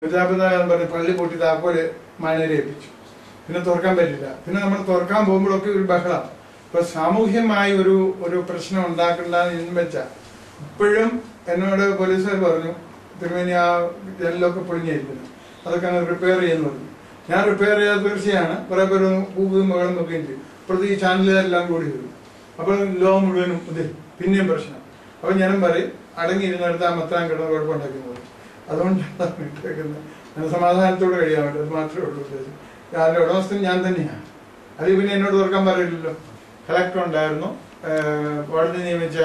വിദ്യാഭ്യാസം പറഞ്ഞ് പള്ളി പൊട്ടി താക്കോല് മാനേരെ ഏൽപ്പിച്ചു. പിന്നെ തുറക്കാൻ പറ്റില്ല. പിന്നെ നമ്മൾ തുറക്കാൻ പോകുമ്പോഴൊക്കെ ഒരു ബഹളം. ഇപ്പൊ സാമൂഹ്യമായി ഒരു പ്രശ്നം ഉണ്ടാക്കണ്ടെന്ന് വെച്ചാൽ ഇപ്പോഴും എന്നോട് പോലീസുകാർ പറഞ്ഞു, തിരുമേനി ആ ജനലൊക്കെ പൊളിഞ്ഞായിരിക്കുന്നു, അതൊക്കെ അങ്ങ് റിപ്പയർ ചെയ്യുന്നു പറഞ്ഞു. ഞാൻ റിപ്പയർ ചെയ്യാതെ തീർച്ചയാണ്. കുറെ പേര് പൂവും മകളും നോക്കുകയും ചെയ്യും. അപ്പോഴത്തെ ഈ ചാനലുകാരെല്ലാം കൂടി വരും. അപ്പോൾ ലോ മുഴുവനും ഇത് പിന്നെയും പ്രശ്നം. അപ്പൊ ഞാനും പറയും, അടങ്ങിയിരുന്നെടുത്ത് ആ മത്താൻ കിടന്ന് കുഴപ്പമുണ്ടാക്കുന്നത്. അതുകൊണ്ടാണ് ഇട്ടേക്കുന്നത്. ഞാൻ സമാധാനത്തോടെ കഴിയാൻ പറ്റും. അത് മാത്രമേ ഉള്ളൂ ഉദ്ദേശം. അതിന്റെ ഉടമസ്ഥൻ ഞാൻ തന്നെയാണ്. അത് പിന്നെ എന്നോട് തുറക്കാൻ പറയില്ലല്ലോ. കളക്ടർ ഉണ്ടായിരുന്നു, കോടതി നിയമിച്ച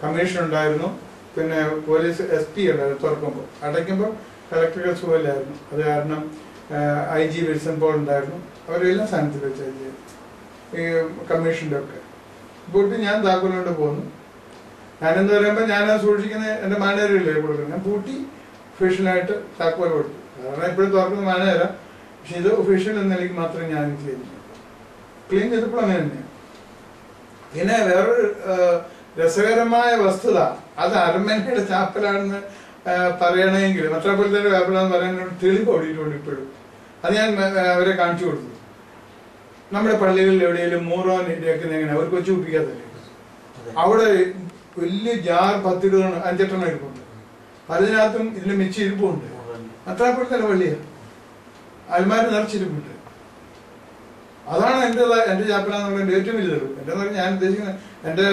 കമ്മീഷൻ ഉണ്ടായിരുന്നു, പിന്നെ പോലീസ് SP ഉണ്ടായിരുന്നു. തുറക്കുമ്പോൾ അടയ്ക്കുമ്പോൾ കളക്ടർക്ക് സുഖമില്ലായിരുന്നു. അത് കാരണം IG വിൽസൺ പോൾ ഉണ്ടായിരുന്നു. അവരെല്ലാം സ്ഥാനത്ത് വെച്ച ഈ കമ്മീഷൻ്റെ ഒക്കെ പോയിട്ട് ഞാൻ താക്കോലുകൊണ്ട് പോന്നു. ഞാനെന്ന് പറയുമ്പോൾ ഞാനത് സൂക്ഷിക്കുന്നത് എൻ്റെ മാനേജറില്ലേ കൊടുക്കുന്നത്. ഞാൻ പൂട്ടി ഒഫീഷ്യലായിട്ട് താക്കോൽ കൊടുത്തു. കാരണം എപ്പോഴും തുറക്കുന്ന മാനേജര. പക്ഷെ ഇത് ഒഫീഷ്യൽ എന്ന നിലയ്ക്ക് മാത്രമേ ഞാൻ ക്ലീൻ ചെയ്തു. ക്ലീൻ ചെയ്തപ്പോൾ അങ്ങനെ തന്നെയാണ്. പിന്നെ വേറൊരു രസകരമായ വസ്തുത, അത് അരമനയുടെ ചാപ്പലാണെന്ന് പറയണമെങ്കിൽ മെത്രാപ്പൊലീത്തയുടെ ചാപ്പലാന്ന് പറയാൻ തെളിവ് ഓടിയിട്ടുണ്ട് ഇപ്പോഴും. അത് ഞാൻ അവരെ കാണിച്ചു കൊടുത്തു. നമ്മുടെ പള്ളികളിൽ എവിടെയെങ്കിലും മൂറോൻ ഇരിക്കുന്ന എങ്ങനെ അവർ കൊച്ചു കുപ്പിക്കാത്തല്ലേ, അവിടെ വലിയ ജാർ 10-20 5-8 ഇരിപ്പുണ്ട്. അതിനകത്തും ഇതിന്റെ മിച്ചം ഇരിപ്പുണ്ട്. മെത്രാപ്പൊലീത്തയുടെ പള്ളിയാണ്, അൽമാര് നിറച്ചിരിപ്പുണ്ട്. അതാണ് എന്റെ ചാപ്പലാന്നുള്ള ഏറ്റവും വലിയ തെളിവ്. എന്റെ ഞാൻ ഉദ്ദേശിക്കുന്നത് എന്റെ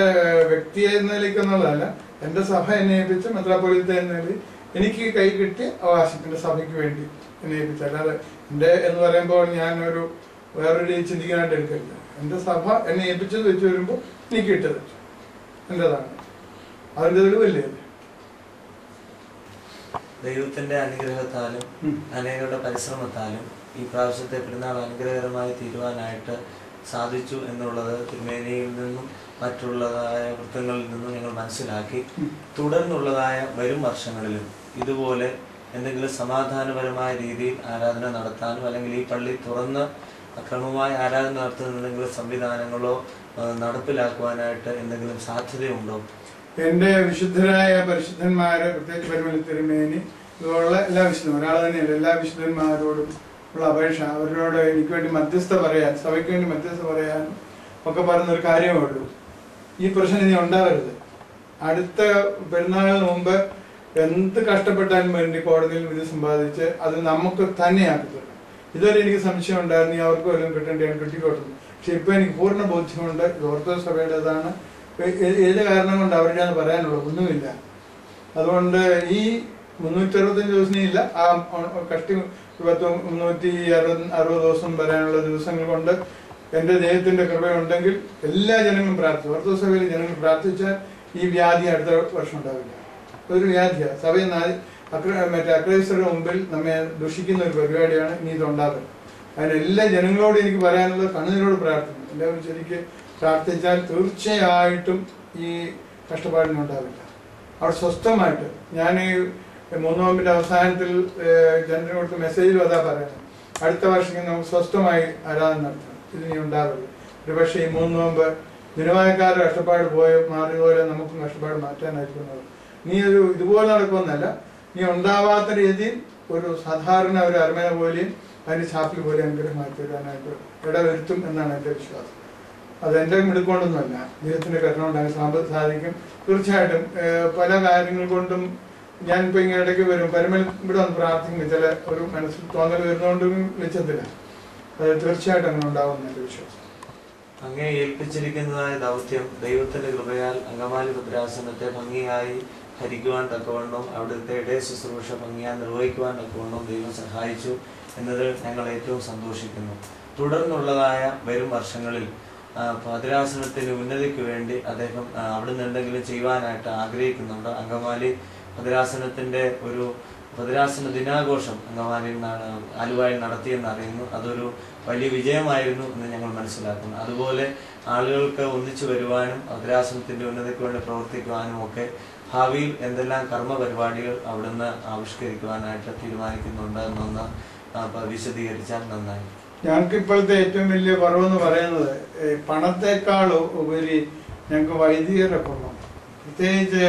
വ്യക്തി എന്ന നിലയ്ക്കെന്നുള്ളതല്ല, എന്റെ സഭ എന്നെ ഏൽപ്പിച്ച മെത്രാപ്പൊലീത്ത എന്ന നിലയിൽ എനിക്ക് കൈ കിട്ടിയ അവകാശം എന്റെ സഭയ്ക്ക് വേണ്ടി എന്നെ ഏൽപ്പിച്ച. അല്ലാതെ എന്റെ എന്ന് പറയുമ്പോൾ ഞാനൊരു വേറൊരു ചിന്തിക്കാനായിട്ട് എടുക്കില്ല. എന്റെ സഭ എന്നെ ഏൽപ്പിച്ചത് വെച്ച് വരുമ്പോൾ എനിക്ക് കിട്ടത് എന്റേതാണ്. അതിന്റെ തെളിവല്ലേ. ദൈവത്തിന്റെ അനുഗ്രഹത്താലും അനേകരുടെ പരിശ്രമത്താലും ഈ പ്രാവശ്യത്തെ പെരുന്നാൾ അനുഗ്രഹകരമായി തീരുവാനായിട്ട് സാധിച്ചു എന്നുള്ളത് തിരുമേനിയിൽ നിന്നും മറ്റുള്ളതായ വൃത്തങ്ങളിൽ നിന്നും ഞങ്ങൾ മനസ്സിലാക്കി. തുടർന്നുള്ളതായ വരും വർഷങ്ങളിലും ഇതുപോലെ എന്തെങ്കിലും സമാധാനപരമായ രീതിയിൽ ആരാധന നടത്താനും അല്ലെങ്കിൽ ഈ പള്ളി തുറന്ന് അക്രമമായ ആരാധന നടത്തുന്ന എന്തെങ്കിലും സംവിധാനങ്ങളോ നടപ്പിലാക്കുവാനായിട്ട് എന്തെങ്കിലും സാധ്യതയുണ്ടോ? എന്റെ വിശുദ്ധരായ പരിശുദ്ധന്മാര്, പ്രത്യേകിച്ച് പരിമല തിരുമേനി ഇതുള്ള എല്ലാ വിശുദ്ധരും, ഒരാൾ തന്നെയല്ല, എല്ലാ വിശുദ്ധന്മാരോടും ഉള്ള അപേക്ഷ, അവരോട് എനിക്ക് വേണ്ടി മധ്യസ്ഥ പറയാൻ, സഭയ്ക്ക് വേണ്ടി മധ്യസ്ഥ പറയാൻ ഒക്കെ പറയുന്നൊരു കാര്യമേ ഉള്ളൂ. ഈ പ്രശ്നം ഇനി ഉണ്ടാവരുത്. അടുത്ത പെരുന്നാളിന് മുമ്പ് എന്ത് കഷ്ടപ്പെട്ടാലും വേണ്ടി കോടതിയിൽ വിധി സമ്പാദിച്ച് അത് നമുക്ക് തന്നെയാക്കി തരും. ഇതുവരെ എനിക്ക് സംശയം ഉണ്ടായിരുന്നു, അവർക്ക് വല്ലതും കിട്ടേണ്ടതാണ്, കിട്ടിക്കോട്ടുന്നു. പക്ഷെ ഇപ്പൊ എനിക്ക് പൂർണ്ണ ബോധ്യമുണ്ട് ഇത് ഓർത്തഡോക്സ് സഭയുടേതാണ്. ഏത് കാരണം കൊണ്ട് അവരുടെയാന്ന് പറയാനുള്ളത് ഒന്നുമില്ല. അതുകൊണ്ട് ഈ 365 ദിവസം ഇല്ല, ആ കഷ്ടി 360 ദിവസം വരാനുള്ള ദിവസങ്ങൾ കൊണ്ട് എന്റെ ദൈവത്തിന്റെ കൃപയുണ്ടെങ്കിൽ എല്ലാ ജനങ്ങളും പ്രാർത്ഥിച്ചു. ഓർത്തഡോക്സ് സഭയിലെ ജനങ്ങൾ പ്രാർത്ഥിച്ചാൽ ഈ വ്യാധി അടുത്ത വർഷം ഉണ്ടാവില്ല. ഒരു വ്യാധിയാണ്. സഭയിൽ മറ്റേ അക്രൈസ്തരുടെ മുമ്പിൽ നമ്മെ ദുഷിക്കുന്ന ഒരു പരിപാടിയാണ് ഇനി ഇതുണ്ടാകുന്നത്. അതിന് എല്ലാ ജനങ്ങളോടും എനിക്ക് പറയാനുള്ളത് കണ്ണുനീരോട് പ്രാർത്ഥിക്കുന്നു. എല്ലാവരും ശരിക്ക് പ്രാർത്ഥിച്ചാൽ തീർച്ചയായിട്ടും ഈ കഷ്ടപ്പാടിനുണ്ടാവില്ല. അവിടെ സ്വസ്ഥമായിട്ട് ഞാൻ ഈ 3 നോമ്പിന്റെ അവസാനത്തിൽ ജനത്തിന് കൊടുത്ത മെസ്സേജിലും അതാ പറയുന്നത്, അടുത്ത വർഷം നമുക്ക് സ്വസ്ഥമായി ആരാധന നടത്തണം, ഇതിനി ഉണ്ടാവില്ല. ഒരു പക്ഷേ ഈ 3 നോമ്പ് നിരുവായക്കാരുടെ കഷ്ടപ്പാട് മാറിയതുപോലെ നമുക്കും കഷ്ടപ്പാട് മാറ്റാനായിരിക്കുന്നത്. നീ ഇതുപോലെ നടക്കുമെന്നല്ല, നീ ഉണ്ടാവാത്ത രീതിയിൽ ഒരു സാധാരണ ഒരു അരമന പോലെയും അതിന്റെ ചാപ്പിൽ പോലെ അനുഗ്രഹമായി തീരാനായിട്ട് ഇടവരുത്തും എന്നാണ് എന്റെ വിശ്വാസം. അത് എന്റെ മിടുക്കൊണ്ടൊന്നുമല്ല, ദൈവത്തിന്റെ കരുണ ഉണ്ടാകാൻ സാധിക്കും. തീർച്ചയായിട്ടും പല കാര്യങ്ങൾ കൊണ്ടും ഞാനിപ്പോ ഇങ്ങനെ ഇടയ്ക്ക് വരും, പരിമൽ ഇവിടെ വന്ന് പ്രാർത്ഥിക്കും, ചില ഒരു മനസ്സിൽ തോന്നൽ വരുന്നതുകൊണ്ടും വിളിച്ചതില്ല. അത് തീർച്ചയായിട്ടും അങ്ങനെ ഉണ്ടാവുമെന്ന് എന്റെ വിശ്വാസം. അങ്ങേ ഏൽപ്പിച്ചിരിക്കുന്നതായ ദൗത്യം ദൈവത്തിന്റെ കൃപയാൽ അങ്കമാലി ഭദ്രാസനത്തെ ഭംഗിയായി ഭരിക്കുവാൻ തക്കവണ്ണം അവിടുത്തെ ഇടയ ശുശ്രൂഷ ഭംഗിയായി നിർവഹിക്കുവാൻ തക്കവണ്ണം ദൈവം സഹായിച്ചു എന്നതിൽ ഞങ്ങൾ ഏറ്റവും സന്തോഷിക്കുന്നു. തുടർന്നുള്ളതായ വരും വർഷങ്ങളിൽ ഭദ്രാസനത്തിന്റെ ഉന്നതിക്ക് വേണ്ടി അദ്ദേഹം അവിടുന്ന് എന്തെങ്കിലും ചെയ്യുവാനായിട്ട് ആഗ്രഹിക്കുന്നുണ്ട്. അങ്കമാലി ഭദ്രാസനത്തിന്റെ ഒരു ഭദ്രാസന ദിനാഘോഷം അങ്കമാലിയിൽ ആലുവായിൽ നടത്തിയെന്ന് അറിയുന്നു. അതൊരു വലിയ വിജയമായിരുന്നു എന്ന് ഞങ്ങൾ മനസ്സിലാക്കുന്നു. അതുപോലെ ആളുകൾക്ക് ഒന്നിച്ചു വരുവാനും ഭദ്രാസനത്തിന്റെ ഉന്നതിക്ക് വേണ്ടി പ്രവർത്തിക്കുവാനും ഒക്കെ ഭാവിയിൽ എന്തെല്ലാം കർമ്മ പരിപാടികൾ അവിടുന്ന് ആവിഷ്കരിക്കുവാനായിട്ട് തീരുമാനിക്കുന്നുണ്ട് എന്നൊന്ന് വിശദീകരിച്ചാൽ നന്നായി. ഞങ്ങൾക്ക് ഇപ്പോഴത്തെ ഏറ്റവും വലിയ കുറവെന്ന് പറയുന്നത് പണത്തെക്കാൾ ഉപരി ഞങ്ങൾക്ക് വൈദികരുടെ കുറവാണ്. പ്രത്യേകിച്ച്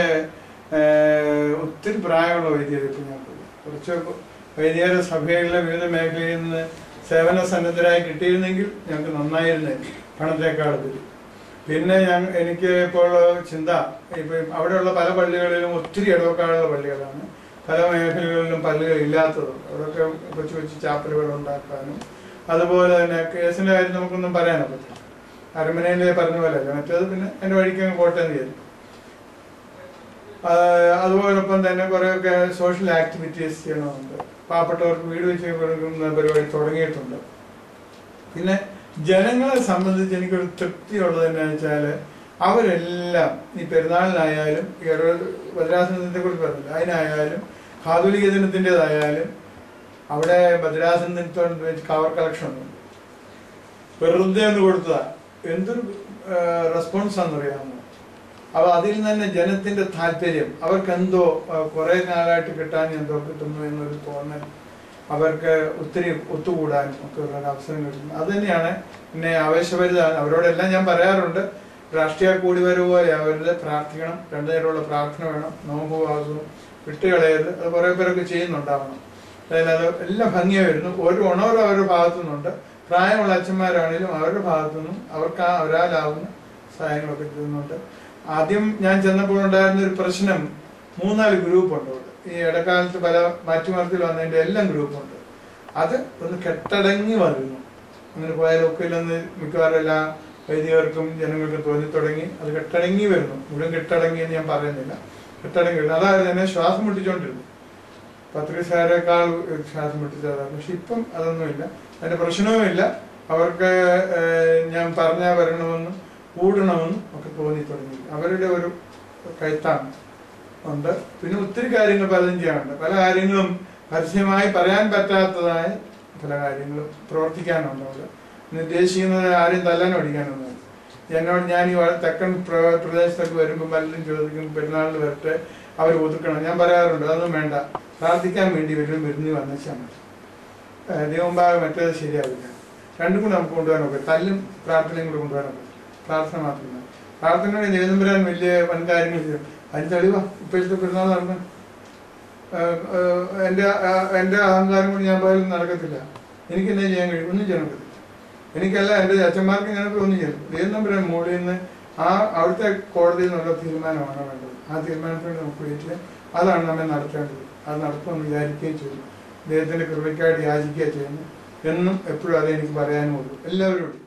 ഒത്തിരി പ്രായമുള്ള വൈദികർ ഇപ്പം ഞങ്ങൾക്ക് കുറച്ച് വൈദികര സഭകളിലെ വിവിധ മേഖലയിൽ നിന്ന് സേവന സന്നദ്ധരായി കിട്ടിയിരുന്നെങ്കിൽ ഞങ്ങൾക്ക് നന്നായിരുന്നേ, പണത്തേക്കാൾ ഉപരി. പിന്നെ എനിക്ക് ഇപ്പോൾ ചിന്ത, ഇപ്പം അവിടെയുള്ള പല പള്ളികളിലും ഒത്തിരി ഇടവക്കാടുള്ള പള്ളികളാണ്, പല മേഖലകളിലും പള്ളികൾ ഇല്ലാത്തതുണ്ട്. അവിടെയൊക്കെ കൊച്ചു കൊച്ചു ചാപ്പലുകൾ ഉണ്ടാക്കാനും, അതുപോലെ തന്നെ കേസിന്റെ കാര്യം നമുക്കൊന്നും പറയാനോ പറ്റില്ല, അരമനയിലെ പറഞ്ഞ പോലെ അല്ല, മറ്റേത് പിന്നെ എൻ്റെ വഴിക്ക് കോട്ടയം ചെയ്തു. അതുപോലൊപ്പം തന്നെ കുറേയൊക്കെ സോഷ്യൽ ആക്ടിവിറ്റീസ് ചെയ്യണമെന്നുണ്ട്. പാവപ്പെട്ടവർക്ക് വീട് വെച്ച് കൊടുക്കുന്ന പരിപാടി തുടങ്ങിയിട്ടുണ്ട്. പിന്നെ ജനങ്ങളെ സംബന്ധിച്ച് എനിക്കൊരു തൃപ്തിയുള്ളത് എന്താണെന്ന് വെച്ചാൽ അവരെല്ലാം ഈ പെരുന്നാളിനായാലും ഭദ്രാസനത്തെ കുറിച്ച് പറഞ്ഞില്ല, അതിനായാലും കാതോലിക ദിനത്തിൻ്റെതായാലും അവിടെ ഭദ്രാസനത്തിന് വെച്ച് കവർ കളക്ഷൻ ഉണ്ട്. വെറുതെ ഒന്ന് കൊടുത്തതാ, എന്തൊരു റെസ്പോൺസാണെന്നറിയാമോ? അപ്പൊ അതിൽ തന്നെ ജനത്തിന്റെ താല്പര്യം, അവർക്കെന്തോ കുറെ നാളായിട്ട് കിട്ടാൻ എന്തോ കിട്ടുന്നു എന്നൊരു തോന്നൽ, അവർക്ക് ഒത്തിരി ഒത്തുകൂടാനും ഒക്കെ ഉള്ള അവസരം കിട്ടുന്നു. അത് തന്നെയാണ് പിന്നെ ആവേശഭരിതമാണ്. അവരോടെല്ലാം ഞാൻ പറയാറുണ്ട്, രാഷ്ട്രീയ കൂടിവരവ് പോലെ അവരുടെ പ്രാർത്ഥിക്കണം, രണ്ടു നേരമുള്ള പ്രാർത്ഥന വേണം, നോമ്പുവാകും വിട്ടുകളയരുത്. അത് കുറെ പേരൊക്കെ ചെയ്യുന്നുണ്ടാവണം. അതായത് അത് എല്ലാം ഭംഗിയായി വരുന്നു. ഒരു ഉണർവ് അവരുടെ ഭാഗത്തു നിന്നുണ്ട്. പ്രായമുള്ള അച്ഛന്മാരാണെങ്കിലും അവരുടെ ഭാഗത്തു നിന്നും അവർക്ക് അവരാലാവുന്ന സഹായങ്ങളൊക്കെ ചെയ്യുന്നുണ്ട്. ആദ്യം ഞാൻ ചെന്നപ്പോൾ ഉണ്ടായിരുന്ന ഒരു പ്രശ്നം, 3-4 ഗ്രൂപ്പുണ്ട് അവിടെ. ഈ ഇടക്കാലത്ത് പല മാറ്റിമറിച്ചിൽ വന്നതിന്റെ എല്ലാം ഗ്രൂപ്പുണ്ട്. അത് ഒന്ന് കെട്ടടങ്ങി വരുന്നു. അങ്ങനെ പോയാലൊക്കെ ഇല്ലെന്ന് മിക്കവാറും എല്ലാ വൈദികർക്കും ജനങ്ങൾക്കും തോന്നി തുടങ്ങി. അത് കെട്ടടങ്ങി വരുന്നു. മുഴുവൻ കെട്ടടങ്ങി എന്ന് ഞാൻ പറയുന്നില്ല, കെട്ടടങ്ങി വരുന്നു. അതായത് തന്നെ ശ്വാസം മുട്ടിച്ചോണ്ടിരുന്നു. പത്രിസാരേക്കാൾ ശ്വാസം മുട്ടിച്ചതാണ്. പക്ഷെ ഇപ്പം അതൊന്നുമില്ല, അതിന്റെ പ്രശ്നവുമില്ല. അവർക്ക് ഞാൻ പറഞ്ഞാൽ വരണമെന്നും കൂടണമെന്നും ഒക്കെ തോന്നി തുടങ്ങി. അവരുടെ ഒരു കയത്താണ് ഉണ്ട്. പിന്നെ ഒത്തിരി കാര്യങ്ങൾ പലതും ചെയ്യാനുണ്ട്. പല കാര്യങ്ങളും പരസ്യമായി പറയാൻ പറ്റാത്തതായ പല കാര്യങ്ങളും പ്രവർത്തിക്കാനുണ്ട്. അവിടെ ഉദ്ദേശിക്കുന്നത് ആരെയും തല്ലാനും അടിക്കാനൊന്നും. എന്നോട് ഞാൻ ഈ തെക്കൻ പ്രദേശത്തൊക്കെ വരുമ്പോൾ പലരും ചോദിക്കും പെരുന്നാളിന് വരട്ടെ, അവർ ഒതുക്കണം. ഞാൻ പറയാറുണ്ട്, അതൊന്നും വേണ്ട, പ്രാർത്ഥിക്കാൻ വേണ്ടി വരും, വിരുന്ന് വന്നേച്ചാൽ മതി. ദൈവമുമ്പാകെ മറ്റേത് ശരിയാവില്ല. രണ്ടും കൂടെ നമുക്ക് കൊണ്ടുപോകാനൊക്കെ, തല്ലും പ്രാർത്ഥനയും കൂടെ കൊണ്ടുപോകാനൊക്കെ. പ്രാർത്ഥന മാത്രമല്ല, പ്രാർത്ഥനയുടെ ദൈവം വരാൻ വലിയ വൻകാര്യങ്ങൾ ചെയ്യും. അതിന് തെളിവാ ഇപ്പോഴത്തെ പെരുന്നാൾ നടന്ന എൻ്റെ അഹങ്കാരം കൊണ്ട് ഞാൻ പോയാലും നടക്കത്തില്ല. എനിക്ക് എന്താ ചെയ്യാൻ കഴിയും? ഒന്നും ചെയ്യാൻ പറ്റില്ല. എനിക്കല്ല, എൻ്റെ അച്ഛന്മാർക്ക് ഞാനൊക്കെ ഒന്നും ചെയ്യും. ദൈവം വരാൻ മുകളിൽ നിന്ന് അവിടുത്തെ കോടതിയിൽ നിന്നുള്ള തീരുമാനമാണ് വേണ്ടത്. ആ തീരുമാനത്തോടെ നമുക്ക് വീട്ടിൽ അതാണ് നമ്മെ നടത്തേണ്ടത്. അത് നടത്തുമെന്ന് വിചാരിക്കുകയും ചെയ്തു. ദൈവത്തിന്റെ കൃപയ്ക്കായിട്ട് യാചിക്കുകയും ചെയ്യുന്നു എന്നും എപ്പോഴും അതേ എനിക്ക് പറയാനുള്ളൂ എല്ലാവരോടും.